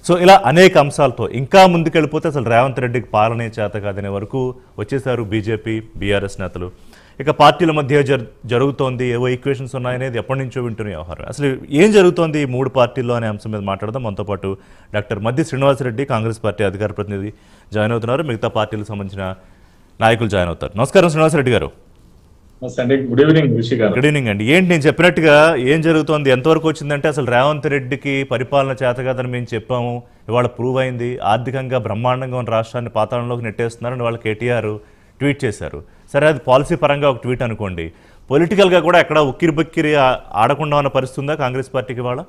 So ఇలా అనేక అంశాలతో ఇంకా ముందుకెళ్ళిపోతే అసలు రేవంత్ రెడ్డికి పాలనే చేత కాదనే వరకు వచ్చేసారు బీజేపీ బీఆర్ఎస్ నేతలు. ఇక పార్టీల మధ్య జరుగుతోంది, ఏవో ఈక్వేషన్స్ ఉన్నాయనేది ఎప్పటి నుంచో వింటున్న వ్యవహారం. అసలు ఏం జరుగుతోంది ఈ మూడు పార్టీల్లో అనే అంశం మీద మాట్లాడదాం. మనతో పాటు డాక్టర్ మద్ది శ్రీనివాసరెడ్డి, కాంగ్రెస్ పార్టీ అధికార ప్రతినిధి జాయిన్ అవుతున్నారు. మిగతా పార్టీలకు సంబంధించిన నాయకులు జాయిన్ అవుతారు. నమస్కారం శ్రీనివాసరెడ్డి గారు. గుడ్ ఈవినింగ్ ఋషి గారు. గుడ్ ఈవినింగ్ అండి. ఏంటి నేను చెప్పినట్టుగా ఏం జరుగుతోంది, ఎంతవరకు వచ్చిందంటే అసలు రేవంత్ రెడ్డికి పరిపాలన చేత కాదని మేము చెప్పాము, ఇవాళ ప్రూవ్ అయింది. ఆర్థికంగా బ్రహ్మాండంగా ఉన్న రాష్ట్రాన్ని పాతాళంలోకి నెట్టేస్తున్నారని వాళ్ళు కేటీఆర్ ట్వీట్ చేశారు. సరే, అది పాలసీ పరంగా ఒక ట్వీట్ అనుకోండి, పొలిటికల్గా కూడా ఎక్కడ ఉక్కిరి బక్కిరి ఆడకుండా ఉన్న పరిస్థితి ఉందా కాంగ్రెస్ పార్టీకి ఇవాళ?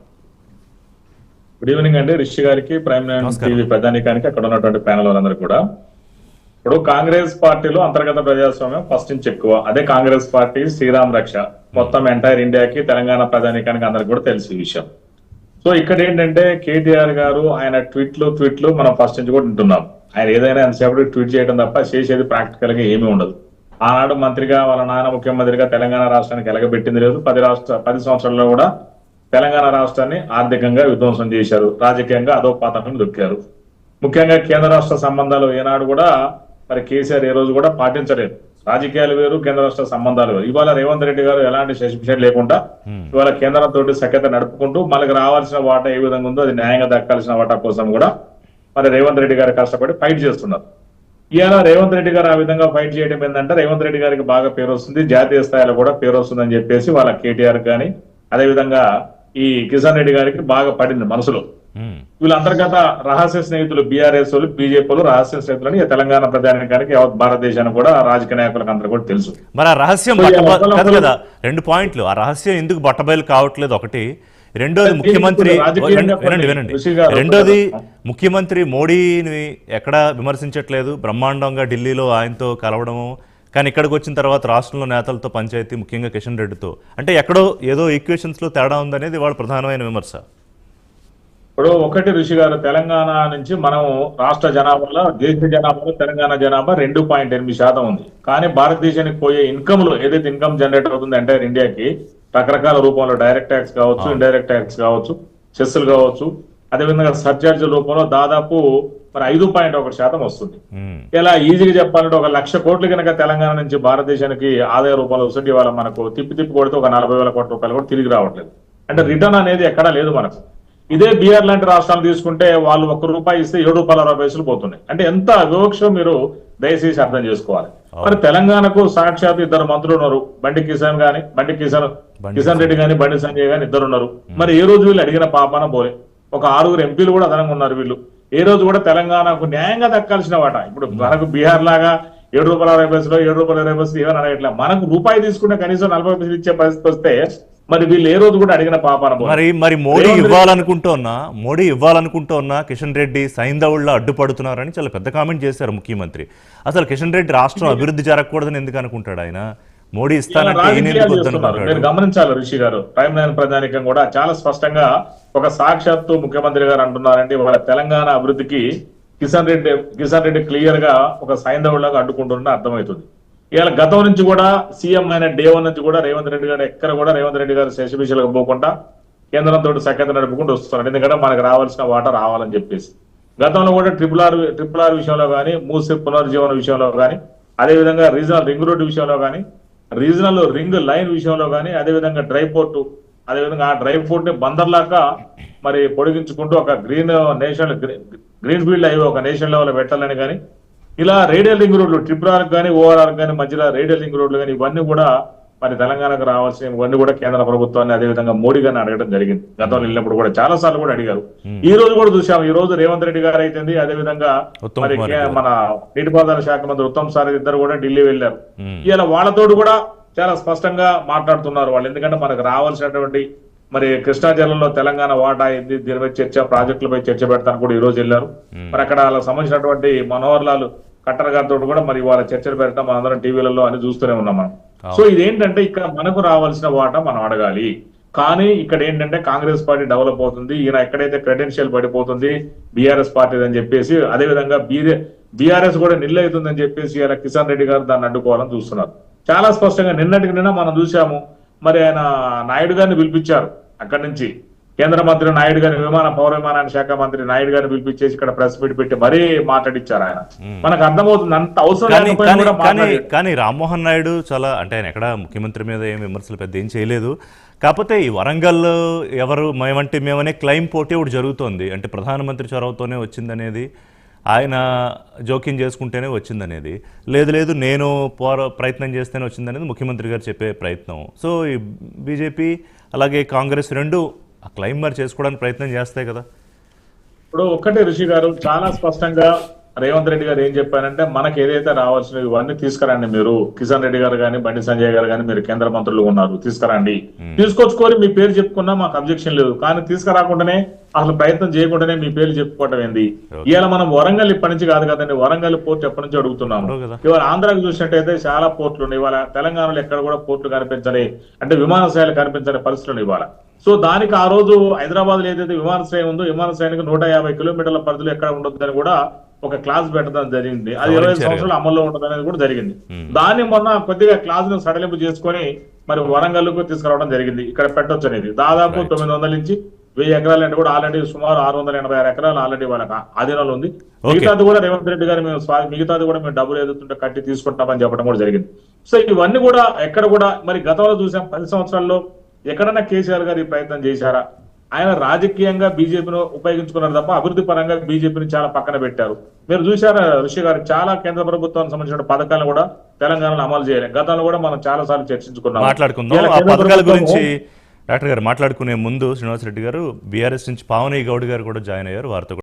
గుడ్ ఈవినింగ్ అండి ఋషి గారికి, ప్రైమ్ టీవీ ప్రధానికానికి, అక్కడ ఉన్నటువంటి ప్యానల్ వాళ్ళందరూ కూడా. ఇప్పుడు కాంగ్రెస్ పార్టీలో అంతర్గత ప్రజాస్వామ్యం ఫస్ట్ నుంచి ఎక్కువ. అదే కాంగ్రెస్ పార్టీ శ్రీరామ్ రక్ష మొత్తం ఎంటైర్ ఇండియాకి, తెలంగాణ ప్రధానికానికి అందరికి కూడా తెలిసి విషయం. సో ఇక్కడ ఏంటంటే కేటీఆర్ గారు ఆయన ట్వీట్లు మనం ఫస్ట్ నుంచి కూడా వింటున్నాం. ఆయన ఏదైనా ఎంతసేపటి ట్వీట్ చేయడం తప్ప చేసేది ప్రాక్టికల్ గా ఏమీ ఉండదు. ఆనాడు మంత్రిగా వాళ్ళ నాన్న ముఖ్యమంత్రిగా తెలంగాణ రాష్ట్రానికి ఎలగబెట్టింది లేదు. 10 సంవత్సరాల్లో కూడా తెలంగాణ రాష్ట్రాన్ని ఆర్థికంగా విధ్వంసం చేశారు, రాజకీయంగా అధోపాతాలను దొక్కారు. ముఖ్యంగా కేంద్ర రాష్ట్ర సంబంధాలు ఏనాడు కూడా మరి కేసీఆర్ ఏ రోజు కూడా పాటించలేదు. రాజకీయాలు వేరు, కేంద్ర రాష్ట్ర సంబంధాలు వేరు. ఇవాళ రేవంత్ రెడ్డి గారు ఎలాంటి సస్పెన్షన్ లేకుండా ఇవాళ కేంద్రంతో సఖ్యత నడుపుకుంటూ మనకు రావాల్సిన వాటా ఏ విధంగా ఉందో అది న్యాయంగా దక్కాల్సిన వాటా కోసం కూడా మరి రేవంత్ రెడ్డి గారు కష్టపడి ఫైట్ చేస్తున్నారు. ఇవాళ రేవంత్ రెడ్డి గారు ఆ విధంగా ఫైట్ చేయడం ఏంటంటే రేవంత్ రెడ్డి గారికి బాగా పేరు వస్తుంది, జాతీయ స్థాయిలో కూడా పేరు వస్తుందని చెప్పేసి వాళ్ళ కేటీఆర్ కానీ అదేవిధంగా ఈ కిషన్ రెడ్డి గారికి బాగా పడింది మనసులో. వీళ్ళ అంతర్గత రహస్య స్నేహితులు బీఆర్ఎస్ వాళ్ళు, బీజేపీలు రహస్య స్నేహితులని తెలంగాణ ప్రధానికానికి యావత్ భారతదేశానికి కూడా రాజకీయ నాయకులకు అందరూ కూడా తెలుసు. మరి ఆ రహస్యం కదా 2 పాయింట్లు. ఆ రహస్యం ఎందుకు బట్టబయలు కావట్లేదు ఒకటి, రెండోది ముఖ్యమంత్రి ముఖ్యమంత్రి మోడీని ఎక్కడా విమర్శించట్లేదు. బ్రహ్మాండంగా ఢిల్లీలో ఆయనతో కలవడము, కానీ ఇక్కడికి వచ్చిన తర్వాత రాష్ట్రంలో నేతలతో పంచాయతీ, ముఖ్యంగా కిషన్ రెడ్డితో, అంటే ఎక్కడో ఏదో ఈక్వేషన్స్ లో తేడా ఉందనేది వాళ్ళ ప్రధానమైన విమర్శ. ఇప్పుడు ఒకటి ఋషి గారు, తెలంగాణ నుంచి మనం రాష్ట్ర జనాభాలో, దేశ జనాభాలో తెలంగాణ జనాభా 2.8% ఉంది. కానీ భారతదేశానికి పోయే ఇన్కమ్ లో ఏదైతే ఇన్కమ్ జనరేట్ అవుతుంది ఎంటైర్ ఇండియాకి రకరకాల రూపంలో డైరెక్ట్ ట్యాక్స్ కావచ్చు, ఇండైరెక్ట్ ట్యాక్స్ కావచ్చు, సెస్సులు కావచ్చు, అదేవిధంగా సర్చార్జ్ రూపంలో దాదాపు మరి 5.1% వస్తుంది. ఇలా ఈజీగా చెప్పాలంటే 1 లక్ష కోట్లు కనుక తెలంగాణ నుంచి భారతదేశానికి ఆదాయ రూపంలో వస్తుంది. ఇవాళ మనకు తిప్పి కొడితే 40,000 కోట్ల రూపాయలు కూడా తిరిగి రావట్లేదు. అంటే రిటర్న్ అనేది ఎక్కడా లేదు మనకు. ఇదే బీహార్ లాంటి రాష్ట్రాలు తీసుకుంటే వాళ్ళు ₹1 ఇస్తే ₹7.60 పోతున్నాయి. అంటే ఎంత వివక్ష మీరు దయచేసి అర్థం చేసుకోవాలి. మరి తెలంగాణకు సాక్షాత్ 2 మంత్రులు ఉన్నారు, కిషన్ రెడ్డి గాని, బండి సంజయ్ గాని 2 ఉన్నారు. మరి ఏ రోజు వీళ్ళు అడిగిన పాపాన పోలే. ఒక 6 ఎంపీలు కూడా అదనంగా ఉన్నారు. వీళ్ళు ఏ రోజు కూడా తెలంగాణకు న్యాయంగా దక్కాల్సిన వాట. ఇప్పుడు మనకు బీహార్ లాగా ₹7.60 ₹7.20 ఏమని అడగట్లే. మనకు రూపాయి తీసుకుంటే కనీసం 40 పైసలు ఇచ్చే పరిస్థితి వస్తే మరి వీళ్ళు ఏ రోజు కూడా అడిగిన పాపాన. మరి మోడీ ఇవ్వాలనుకుంటున్నా కిషన్ రెడ్డి సైంధవుల్లో అడ్డుపడుతున్నారని చాలా పెద్ద కామెంట్ చేశారు ముఖ్యమంత్రి. అసలు కిషన్ రెడ్డి రాష్ట్రం అభివృద్ధి జరగకూడదని ఎందుకు అనుకుంటాడు ఆయన? మోడీ మీరు గమనించాలి ఋషి గారు, ప్రైమ్ లైన్ ప్రధానికం కూడా చాలా స్పష్టంగా ఒక సాక్షాత్తు ముఖ్యమంత్రి గారు అంటున్నారండి, వాళ్ళ తెలంగాణ అభివృద్ధికి కిషన్ రెడ్డి క్లియర్ గా ఒక సైంధవులాగా అడ్డుకుంటున్న అర్థమవుతుంది. ఇవాళ గతం నుంచి కూడా సీఎం అయిన డే 1 నుంచి కూడా రేవంత్ రెడ్డి గారు ఎక్కడ కూడా రేవంత్ రెడ్డి గారు శశిభిషలకు పోకుండా కేంద్రంతో సఖ్యత నడుపుకుంటూ వస్తున్నారు. ఎందుకంటే మనకు రావాల్సిన వాటా రావాలని చెప్పేసి. గతంలో కూడా ట్రిపుల్ ఆర్ విషయంలో కానీ, మూసీ పునర్జీవన విషయంలో కానీ, అదేవిధంగా రీజనల్ రింగ్ రోడ్డు విషయంలో కానీ, రీజనల్ రింగ్ లైన్ విషయంలో కానీ, అదేవిధంగా డ్రై పోర్టు, అదేవిధంగా ఆ డ్రై పోర్ట్ ని బందర్లాగా మరి పొడిగించుకుంటూ ఒక గ్రీన్ ఫీల్డ్ హైవే ఒక నేషనల్ లెవెల్ పెట్టాలని కానీ, ఇలా రేడియల్ రింగ్ రోడ్లు ట్రిపుల్ ఆర్ కానీ, ఓఆర్ఆర్ కానీ, మధ్యలో రేడియల్ రింగ్ రోడ్లు కానీ, ఇవన్నీ కూడా మరి తెలంగాణకు రావాల్సిన ఇవన్నీ కూడా కేంద్ర ప్రభుత్వాన్ని అదేవిధంగా మోడీ గారిని అడగడం జరిగింది. గతంలో వెళ్ళినప్పుడు కూడా చాలా సార్లు కూడా అడిగారు. ఈ రోజు కూడా చూసాం. ఈ రోజు రేవంత్ రెడ్డి గారు అయితే అదేవిధంగా మరి మన నీటిపారుదల శాఖ మంత్రి ఉత్తమ్ సార్ ఇద్దరు కూడా ఢిల్లీ వెళ్లారు. ఇలా వాళ్ళతోటి కూడా చాలా స్పష్టంగా మాట్లాడుతున్నారు వాళ్ళు. ఎందుకంటే మనకు రావాల్సినటువంటి మరి కృష్ణా జిల్లాలో తెలంగాణ వాటా అయింది, దీనిపై చర్చ, ప్రాజెక్టులపై చర్చ పెడతాను కూడా ఈ రోజు వెళ్ళారు. మరి అక్కడ వాళ్ళకి సంబంధించినటువంటి మనోహర్ లాల్ ఖట్టర్ గారితో కూడా మరి వాళ్ళ చర్చలు పెడతాం మనందరం టీవీలలో అని చూస్తూనే ఉన్నాం మనం. సో ఇదేంటంటే ఇక్కడ మనకు రావాల్సిన వాటా మనం అడగాలి. కానీ ఇక్కడ ఏంటంటే కాంగ్రెస్ పార్టీ డెవలప్ అవుతుంది, ఈయన ఎక్కడైతే క్రెడెన్షియల్ పడిపోతుంది బీఆర్ఎస్ పార్టీ అని చెప్పేసి, అదేవిధంగా బీఆర్ఎస్ కూడా నిల్లవుతుందని చెప్పేసి ఇలా కిషన్ రెడ్డి గారు దాన్ని అడ్డుకోవాలని చూస్తున్నారు. చాలా స్పష్టంగా నిన్నటికి నిన్న మనం చూసాము. మరి ఆయన నాయుడు గారిని పిలిపించారు అక్కడి నుంచి. కేంద్ర మంత్రి నాయుడు గారిని పౌర విమానయాన శాఖ మంత్రి నాయుడు గారిని పిలిపించేసి ఇక్కడ ప్రెస్ మీట్ పెట్టి మరీ మాట్లాడిచ్చారు ఆయన. మనకు అర్థమవుతుంది అంత అవసరం కానీ లేకపోయినా కానీ కూడా కానీ మాట్లాడారు. కానీ రామ్మోహన్ నాయుడు చాలా అంటే ఆయన ఎక్కడ ముఖ్యమంత్రి మీద ఏం విమర్శలు పెద్ద ఏం చేయలేదు. కాకపోతే ఈ వరంగల్ ఎవరు మేమంటే మేమనే క్లైమ్ పోటీ ఒకటి జరుగుతోంది. అంటే ప్రధానమంత్రి చొరవతోనే వచ్చిందనేది, ఆయన జోక్యం చేసుకుంటేనే వచ్చిందనేది, లేదు నేను ప్రయత్నం చేస్తేనే వచ్చిందనేది ముఖ్యమంత్రి గారు చెప్పే ప్రయత్నం. సో ఈ బీజేపీ అలాగే కాంగ్రెస్ రెండు ఆ క్లైమ్ మరి చేసుకోవడానికి ప్రయత్నం చేస్తాయి కదా. ఇప్పుడు ఒక్కటే ఋషి గారు చాలా స్పష్టంగా రేవంత్ రెడ్డి గారు ఏం చెప్పారంటే మనకి ఏదైతే రావాల్సినవి ఇవన్నీ తీసుకురండి, మీరు కిషన్ రెడ్డి గారు కానీ బండి సంజయ్ గారు కానీ మీరు కేంద్ర మంత్రులు ఉన్నారు, తీసుకురండి, తీసుకొచ్చుకొని మీ పేరు చెప్పుకున్నా మాకు అబ్జెక్షన్ లేదు. కానీ తీసుకురాకుండానే అసలు ప్రయత్నం చేయకుండానే మీ పేరు చెప్పుకోవటం ఏంది? ఇవాళ మనం వరంగల్ ఇప్పటి నుంచి కాదు కదండి, వరంగల్ పోర్ట్ ఎప్పటి నుంచి అడుగుతున్నాము. ఇవాళ ఆంధ్రాకి చూసినట్టయితే చాలా పోర్టులు ఉన్నాయి. ఇవాళ తెలంగాణలో ఎక్కడ కూడా పోర్టులు కనిపించని, అంటే విమానాశ్రయాలు కనిపించని పరిస్థితులు ఇవాళ. సో దానికి ఆ రోజు హైదరాబాద్ లో ఏదైతే విమానాశ్రయం ఉందో విమానాశ్రయానికి 150 కిలోమీటర్ల పరిధిలో ఎక్కడ ఉండొద్దని కూడా ఒక క్లాస్ పెట్టడం జరిగింది. అది 25 సంవత్సరాలు అమల్లో ఉండదు అనేది కూడా జరిగింది. దాన్ని మొన్న కొద్దిగా క్లాస్ ను సడలింపు చేసుకొని మరి వరంగల్ కు తీసుకురావడం జరిగింది. ఇక్కడ పెట్టొచ్చు అనేది దాదాపు 900 నుంచి 1000 ఎకరాలు అంటే కూడా ఆల్రెడీ సుమారు 686 ఎకరాలు ఆల్రెడీ వాళ్ళకి ఆధీనంలో ఉంది. మిగతాది కూడా రేవంత్ రెడ్డి గారు మిగతాది కూడా మేము డబ్బులు ఎదుగుతుంటే కట్టి తీసుకుంటామని చెప్పడం కూడా జరిగింది. సో ఇవన్నీ కూడా ఎక్కడ కూడా మరి గతంలో చూసాం 10 సంవత్సరాల్లో ఎక్కడన్నా కేసీఆర్ గారు ఈ ప్రయత్నం చేశారా? ఆయన రాజకీయంగా బీజేపీను ఉపయోగించుకున్నారు తప్ప అభివృద్ధి పరంగా బీజేపీని చాలా పక్కన పెట్టారు. మీరు చూసారా ఋషి గారు, చాలా కేంద్ర ప్రభుత్వానికి సంబంధించిన పథకాలను కూడా తెలంగాణలో అమలు చేయలేదు. గతంలో కూడా మనం చాలా సార్లు చర్చించుకున్నాం. మాట్లాడుకుందాం ఆ పథకాల గురించి. డాక్టర్ గారు మాట్లాడుకునే ముందు శ్రీనివాసరెడ్డి గారు బీఆర్ఎస్ నుంచి పావని గౌడ్ గారు కూడా జాయిన్ అయ్యారు, వారితో